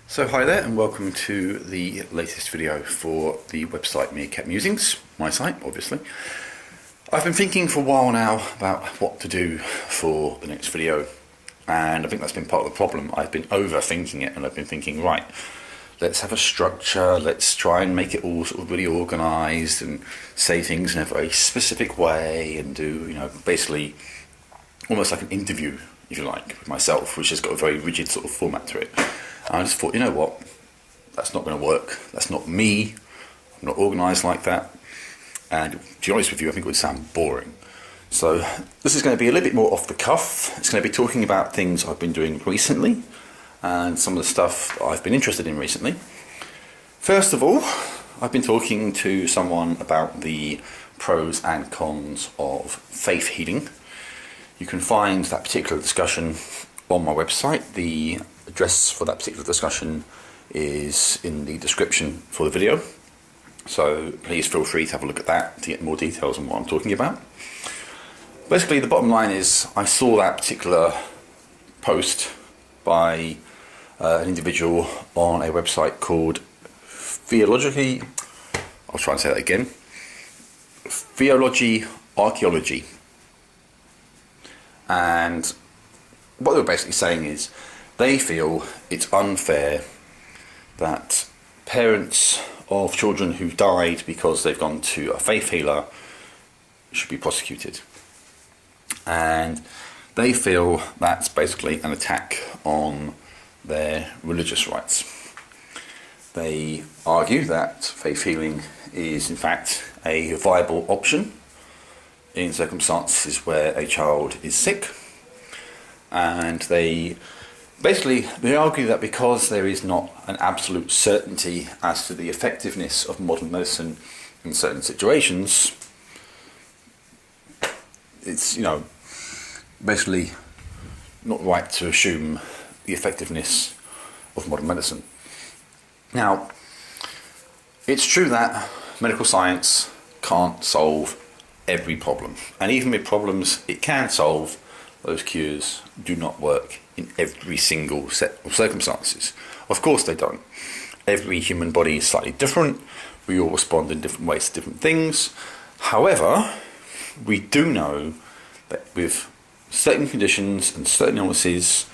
So hi there and welcome to the latest video for the website Meerkat Musings, my site obviously. I've been thinking for a while now about what to do for the next video, and I think that's been part of the problem. I've been overthinking it and I've been thinking, right, let's have a structure, let's try and make it all sort of really organised and say things in a very specific way and do, basically almost like an interview, if you like, with myself, which has got a very rigid sort of format to it. And I just thought, you know what, that's not going to work. That's not me. I'm not organised like that. And to be honest with you, I think it would sound boring. So this is going to be a little bit more off the cuff. It's going to be talking about things I've been doing recently and some of the stuff that I've been interested in recently. First of all, I've been talking to someone about the pros and cons of faith healing. You can find that particular discussion on my website. The address for that particular discussion is in the description for the video, so please feel free to have a look at that to get more details on what I'm talking about. Basically, the bottom line is I saw that particular post by an individual on a website called Theology. I'll try and say that again. Theology, Archeology. And what they were basically saying is they feel it's unfair that parents of children who've died because they've gone to a faith healer should be prosecuted. And they feel that's basically an attack on their religious rights. They argue that faith healing is in fact a viable option in circumstances where a child is sick, and they argue that because there is not an absolute certainty as to the effectiveness of modern medicine in certain situations, it's basically not right to assume the effectiveness of modern medicine. Now, it's true that medical science can't solve every problem, and even with problems it can solve, those cures do not work in every single set of circumstances. Of course they don't. Every human body is slightly different. We all respond in different ways to different things. However, we do know that with certain conditions and certain illnesses,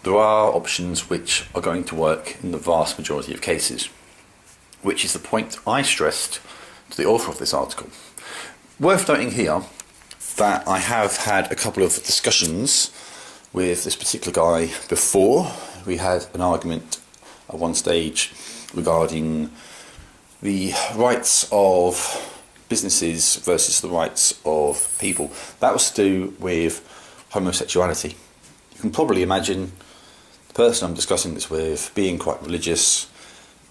there are options which are going to work in the vast majority of cases, which is the point I stressed to the author of this article. Worth noting here that I have had a couple of discussions with this particular guy before. We had an argument at one stage regarding the rights of businesses versus the rights of people. That was to do with homosexuality. You can probably imagine the person I'm discussing this with, being quite religious,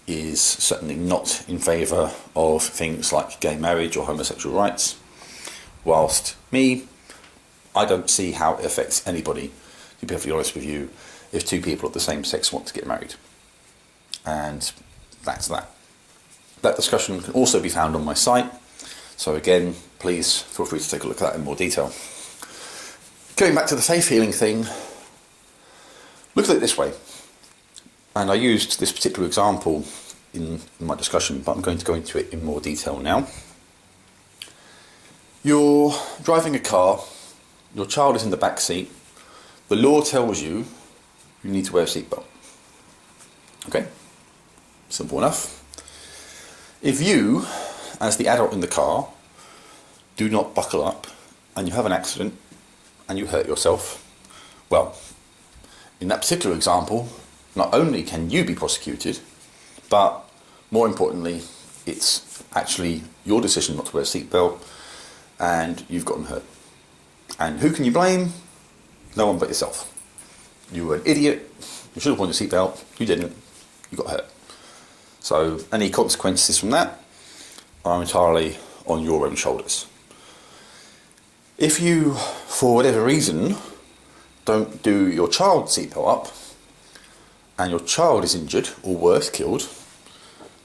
is certainly not in favour of things like gay marriage or homosexual rights, whilst me, I don't see how it affects anybody, to be perfectly honest with you, if two people of the same sex want to get married. And that's that. That discussion can also be found on my site, so again, please feel free to take a look at that in more detail. Going back to the faith healing thing, look at it this way, and I used this particular example in my discussion, but I'm going to go into it in more detail now. You're driving a car, your child is in the back seat, the law tells you you need to wear a seatbelt. Okay? Simple enough. If you, as the adult in the car, do not buckle up and you have an accident and you hurt yourself, well, in that particular example, not only can you be prosecuted, but more importantly, it's actually your decision not to wear a seatbelt, and you've gotten hurt. And who can you blame? No one but yourself. You were an idiot, you should have worn your seatbelt, you didn't, you got hurt. So any consequences from that are entirely on your own shoulders. If you, for whatever reason, don't do your child's seatbelt up, and your child is injured, or worse, killed,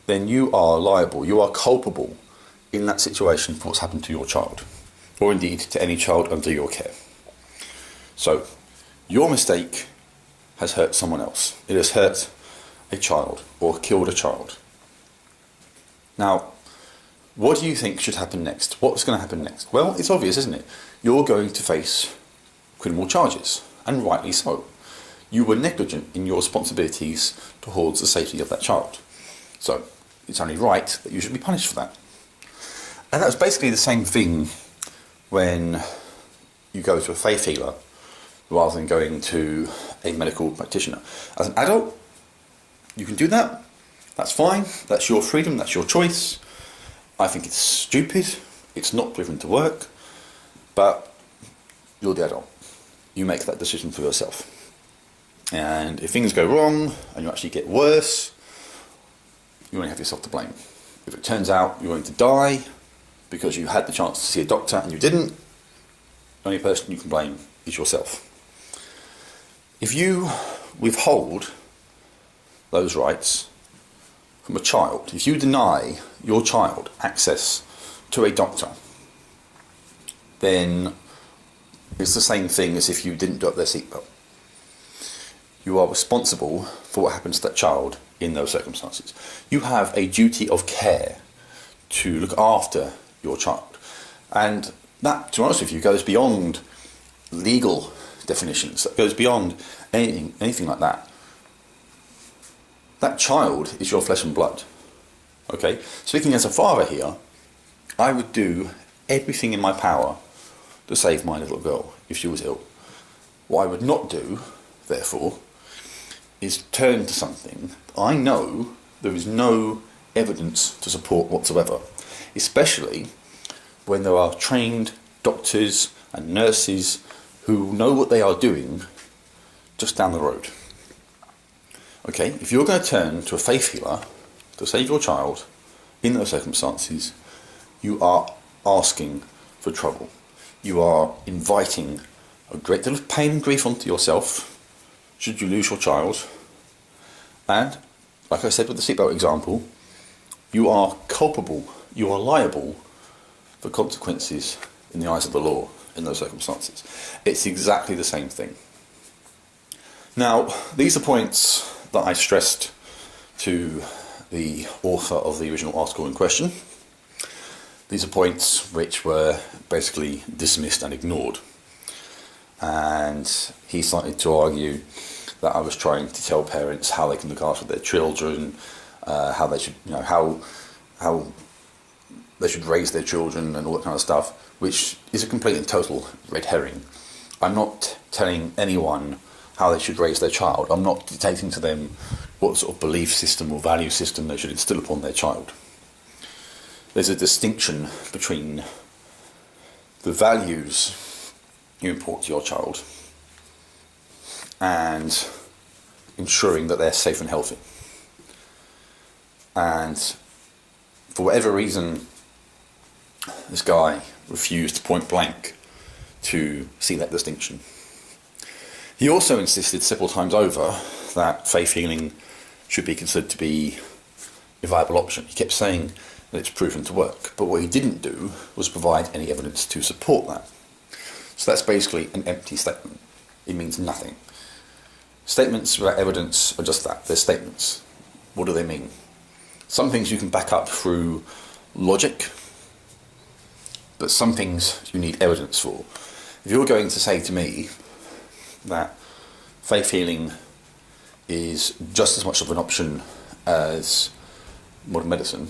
then you are liable, you are culpable in that situation for what's happened to your child, or indeed to any child under your care. So, your mistake has hurt someone else. It has hurt a child or killed a child. Now, what do you think should happen next? What's going to happen next? Well, it's obvious, isn't it? You're going to face criminal charges, and rightly so. You were negligent in your responsibilities towards the safety of that child. So, it's only right that you should be punished for that. And that was basically the same thing when you go to a faith healer rather than going to a medical practitioner. As an adult, you can do that. That's fine. That's your freedom. That's your choice. I think it's stupid. It's not proven to work. But you're the adult. You make that decision for yourself. And if things go wrong and you actually get worse, you only have yourself to blame. If it turns out you're going to die because you had the chance to see a doctor and you didn't, the only person you can blame is yourself. If you withhold those rights from a child, if you deny your child access to a doctor, then it's the same thing as if you didn't do up their seatbelt. You are responsible for what happens to that child in those circumstances. You have a duty of care to look after your child. And that, to be honest with you, goes beyond legal definitions. That goes beyond anything like that. That child is your flesh and blood. Okay? Speaking as a father here, I would do everything in my power to save my little girl if she was ill. What I would not do, therefore, is turn to something I know there is no evidence to support whatsoever, especially when there are trained doctors and nurses who know what they are doing just down the road. Okay, if you're going to turn to a faith healer to save your child in those circumstances, you are asking for trouble. You are inviting a great deal of pain and grief onto yourself should you lose your child. And, like I said with the seatbelt example, you are culpable, you are liable for consequences in the eyes of the law in those circumstances. It's exactly the same thing. Now, these are points that I stressed to the author of the original article in question. These are points which were basically dismissed and ignored. And he started to argue that I was trying to tell parents how they can look after their children, how they should, how they should raise their children and all that kind of stuff, which is a complete and total red herring. I'm not telling anyone how they should raise their child. I'm not dictating to them what sort of belief system or value system they should instill upon their child. There's a distinction between the values you import to your child and ensuring that they're safe and healthy. And for whatever reason, this guy refused point blank to see that distinction. He also insisted several times over that faith healing should be considered to be a viable option. He kept saying that it's proven to work, but what he didn't do was provide any evidence to support that. So that's basically an empty statement. It means nothing. Statements without evidence are just that. They're statements. What do they mean? Some things you can back up through logic, but some things you need evidence for. If you're going to say to me that faith healing is just as much of an option as modern medicine,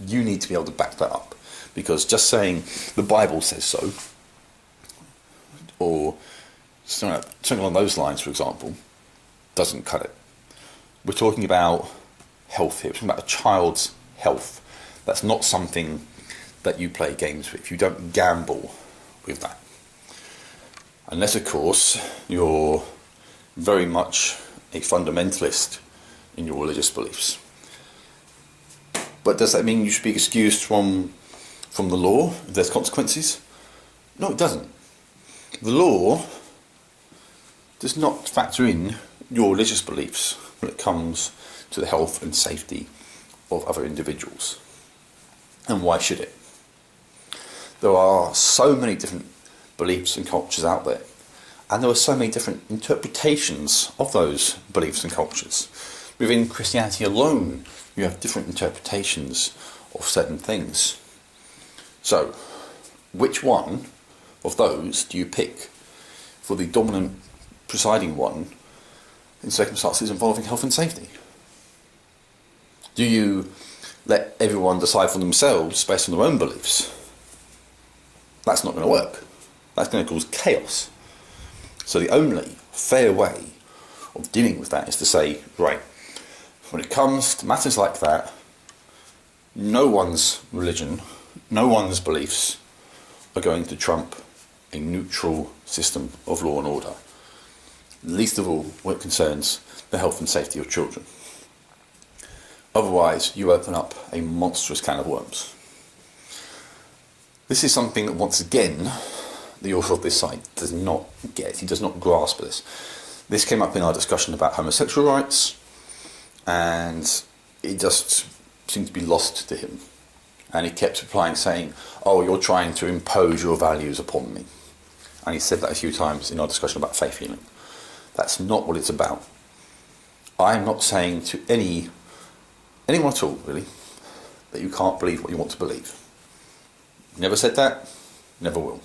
you need to be able to back that up. Because just saying the Bible says so, or something along those lines, for example, doesn't cut it. We're talking about health here. We're talking about a child's health. That's not something that you play games with. You don't gamble with that. Unless, of course, you're very much a fundamentalist in your religious beliefs. But does that mean you should be excused from the law if there's consequences? No, it doesn't. The law does not factor in your religious beliefs when it comes to the health and safety of other individuals. And why should it? There are so many different beliefs and cultures out there, and there are so many different interpretations of those beliefs and cultures, Within Christianity alone, you have different interpretations of certain things. So, which one of those do you pick for the dominant presiding one in circumstances involving health and safety? Do you let everyone decide for themselves based on their own beliefs? That's not going to work. That's going to cause chaos. So the only fair way of dealing with that is to say, right, when it comes to matters like that, no one's religion, no one's beliefs are going to trump a neutral system of law and order, least of all when it concerns the health and safety of children. Otherwise, you open up a monstrous can of worms. This is something that, once again, the author of this site does not get. He does not grasp this. This came up in our discussion about homosexual rights, and it just seemed to be lost to him. And he kept replying saying, "Oh, you're trying to impose your values upon me." And he said that a few times in our discussion about faith healing. That's not what it's about. I am not saying to anyone at all, really, that you can't believe what you want to believe. Never said that, never will.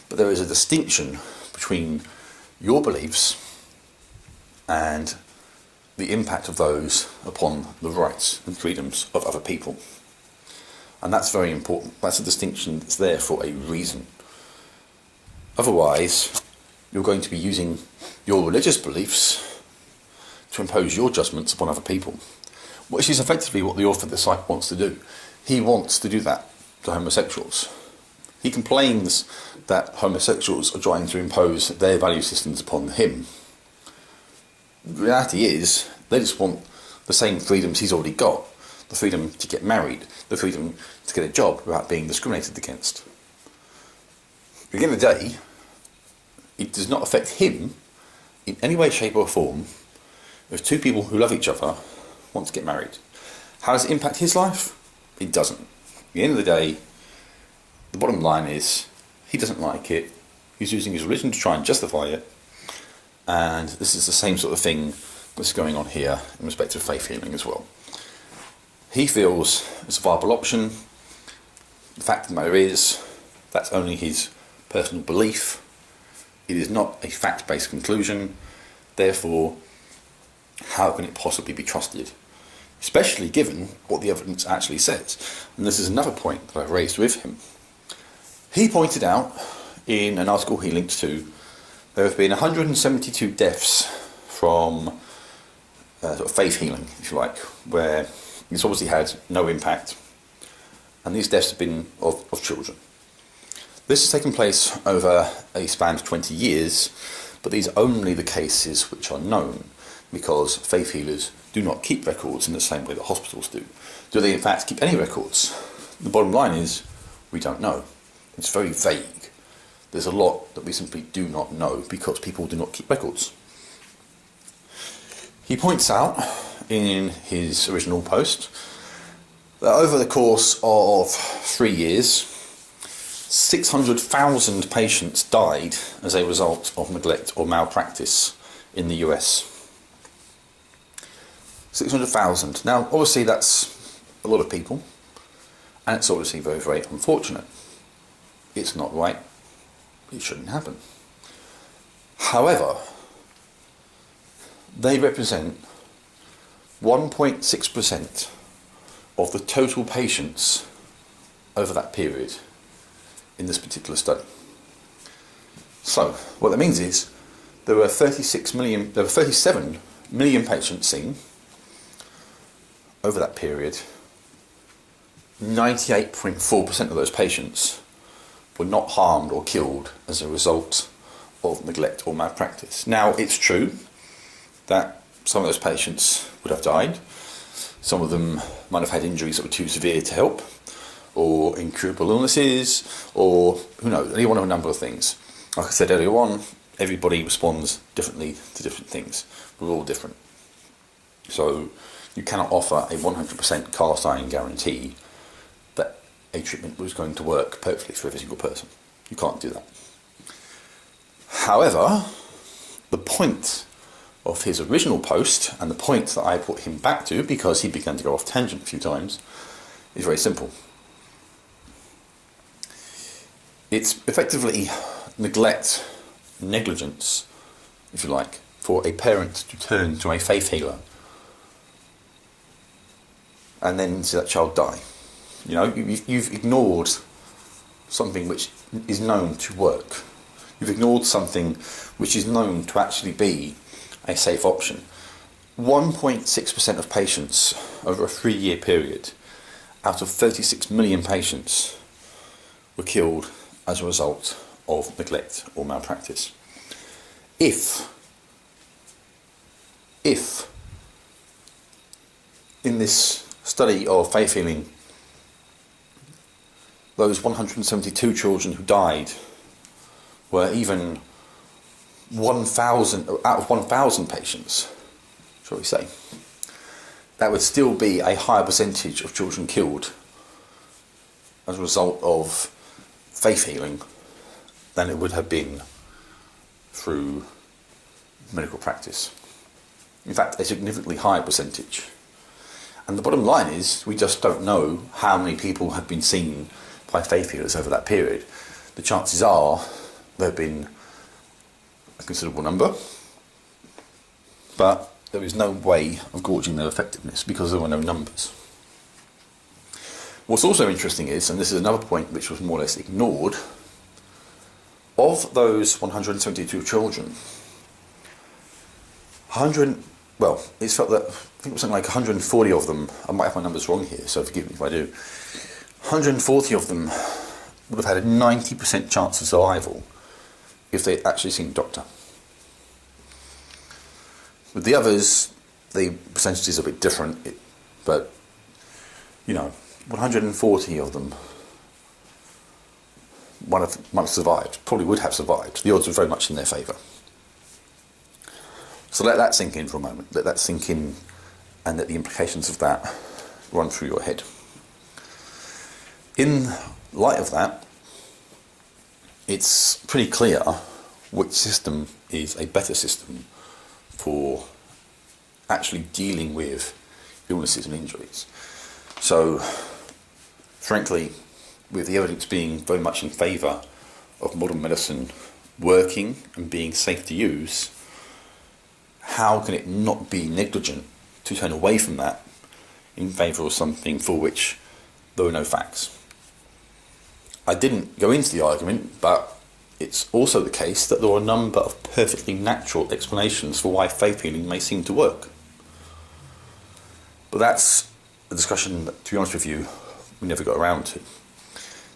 But there is a distinction between your beliefs and the impact of those upon the rights and freedoms of other people. And that's very important. That's a distinction that's there for a reason. Otherwise, you're going to be using your religious beliefs to impose your judgments upon other people, which is effectively what the author of the site wants to do. He wants to do that to homosexuals. He complains that homosexuals are trying to impose their value systems upon him. The reality is, they just want the same freedoms he's already got. The freedom to get married, the freedom to get a job without being discriminated against. At the end of the day, it does not affect him in any way, shape or form if two people who love each other want to get married. How does it impact his life? It doesn't. At the end of the day, the bottom line is, he doesn't like it, he's using his religion to try and justify it, and this is the same sort of thing that's going on here in respect to faith healing as well. He feels it's a viable option. The fact of the matter is, that's only his personal belief. It is not a fact-based conclusion. Therefore, how can it possibly be trusted? Especially given what the evidence actually says. And this is another point that I raised with him. He pointed out, in an article he linked to, there have been 172 deaths from sort of faith healing, if you like, where it's obviously had no impact, and these deaths have been of children. This has taken place over a span of 20 years, but these are only the cases which are known, because faith healers do not keep records in the same way that hospitals do. Do they in fact keep any records? The bottom line is, we don't know. It's very vague. There's a lot that we simply do not know because people do not keep records. He points out in his original post that over the course of 3 years, 600,000 patients died as a result of neglect or malpractice in the US. 600,000. Now, obviously that's a lot of people, and it's obviously very, very unfortunate. It's not right. It shouldn't happen. However, they represent 1.6% of the total patients over that period in this particular study. So, what that means is there were 37 million patients seen over that period. 98.4% of those patients were not harmed or killed as a result of neglect or malpractice. Now, it's true that some of those patients would have died. Some of them might have had injuries that were too severe to help, or incurable illnesses, or who knows, any one of a number of things. Like I said earlier on, everybody responds differently to different things. We're all different. So you cannot offer a 100% cast iron guarantee that a treatment was going to work perfectly for every single person. You can't do that. However, the point of his original post, and the point that I put him back to, because he began to go off tangent a few times, is very simple. It's effectively neglect, negligence, if you like, for a parent to turn to a faith healer and then see that child die. You know, you've ignored something which is known to work. You've ignored something which is known to actually be a safe option. 1.6% of patients over a 3-year period out of 36 million patients were killed as a result of neglect or malpractice. If in this study of faith healing, those 172 children who died were even 1,000 out of 1,000 patients, shall we say, that would still be a higher percentage of children killed as a result of faith healing than it would have been through medical practice. In fact, a significantly higher percentage. And the bottom line is, we just don't know how many people have been seen by faith healers over that period. The chances are there have been a considerable number, but there is no way of gauging their effectiveness because there were no numbers. What's also interesting is, and this is another point which was more or less ignored, of those 172 children, it's felt that, I think it was something like 140 of them, I might have my numbers wrong here, so forgive me if I do, 140 of them would have had a 90% chance of survival if they'd actually seen a doctor. With the others, the percentage is a bit different, but, 140 of them might have survived, probably would have survived. The odds were very much in their favour. So let that sink in for a moment. Let that sink in and let the implications of that run through your head. In light of that, it's pretty clear which system is a better system for actually dealing with illnesses and injuries. So, frankly, with the evidence being very much in favour of modern medicine working and being safe to use, how can it not be negligent to turn away from that in favour of something for which there are no facts? I didn't go into the argument, but it's also the case that there are a number of perfectly natural explanations for why faith healing may seem to work. But that's a discussion that, to be honest with you, we never got around to.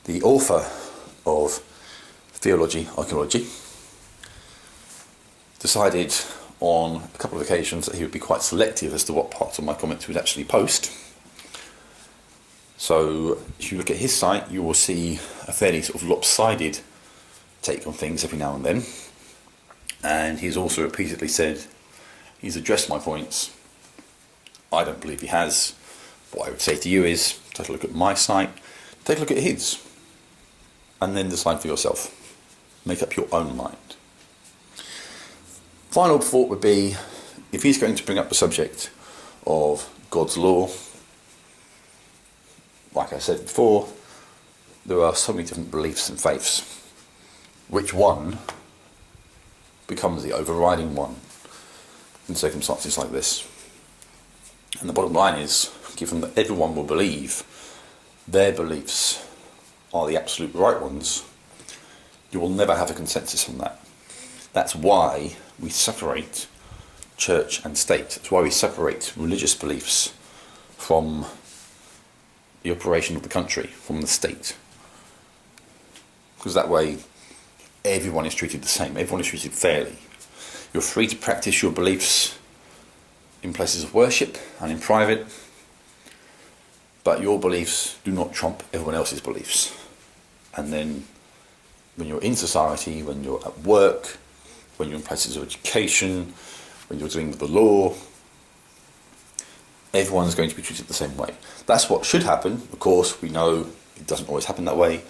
The author of Theology, Archeology, decided on a couple of occasions that he would be quite selective as to what parts of my comments he would actually post. So if you look at his site, you will see a fairly sort of lopsided take on things every now and then. And he's also repeatedly said he's addressed my points. I don't believe he has. What I would say to you is, take a look at my site, take a look at his, and then decide for yourself. Make up your own mind. Final thought would be, if he's going to bring up the subject of God's law, like I said before, there are so many different beliefs and faiths. Which one becomes the overriding one in circumstances like this? And the bottom line is, given that everyone will believe their beliefs are the absolute right ones, you will never have a consensus on that. That's why we separate church and state. That's why we separate religious beliefs from the operation of the country, from the state. Because that way everyone is treated the same, everyone is treated fairly. You're free to practice your beliefs in places of worship and in private, but your beliefs do not trump everyone else's beliefs. And then when you're in society, when you're at work, when you're in places of education, when you're dealing with the law, everyone's going to be treated the same way. That's what should happen. Of course, we know it doesn't always happen that way,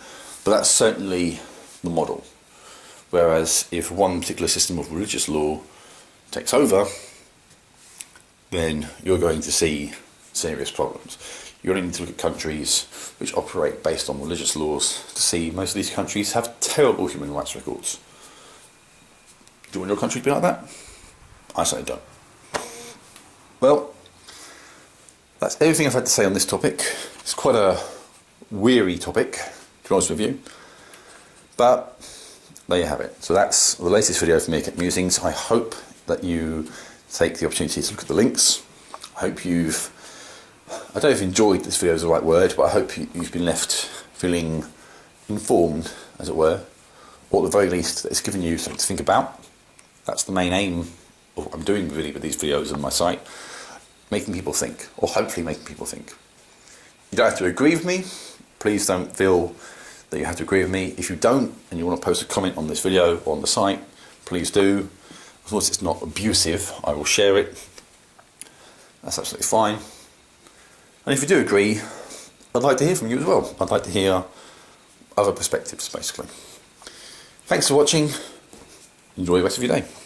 but that's certainly the model. Whereas if one particular system of religious law takes over, then you're going to see serious problems. You only need to look at countries which operate based on religious laws to see most of these countries have terrible human rights records. Do you want your country to be like that? I certainly don't. Well, that's everything I've had to say on this topic. It's quite a weary topic, to be honest with you. But there you have it. So that's the latest video from Meerkat Musings. I hope that you take the opportunity to look at the links. I hope I don't know if enjoyed this video is the right word, but I hope you've been left feeling informed, as it were, or at the very least that it's given you something to think about. That's the main aim of what I'm doing with these videos on my site, making people think, or hopefully making people think. You don't have to agree with me. Please don't feel that you have to agree with me. If you don't, and you want to post a comment on this video or on the site, please do. As long as it's not abusive, I will share it. That's absolutely fine. And if you do agree, I'd like to hear from you as well. I'd like to hear other perspectives, basically. Thanks for watching. Enjoy the rest of your day.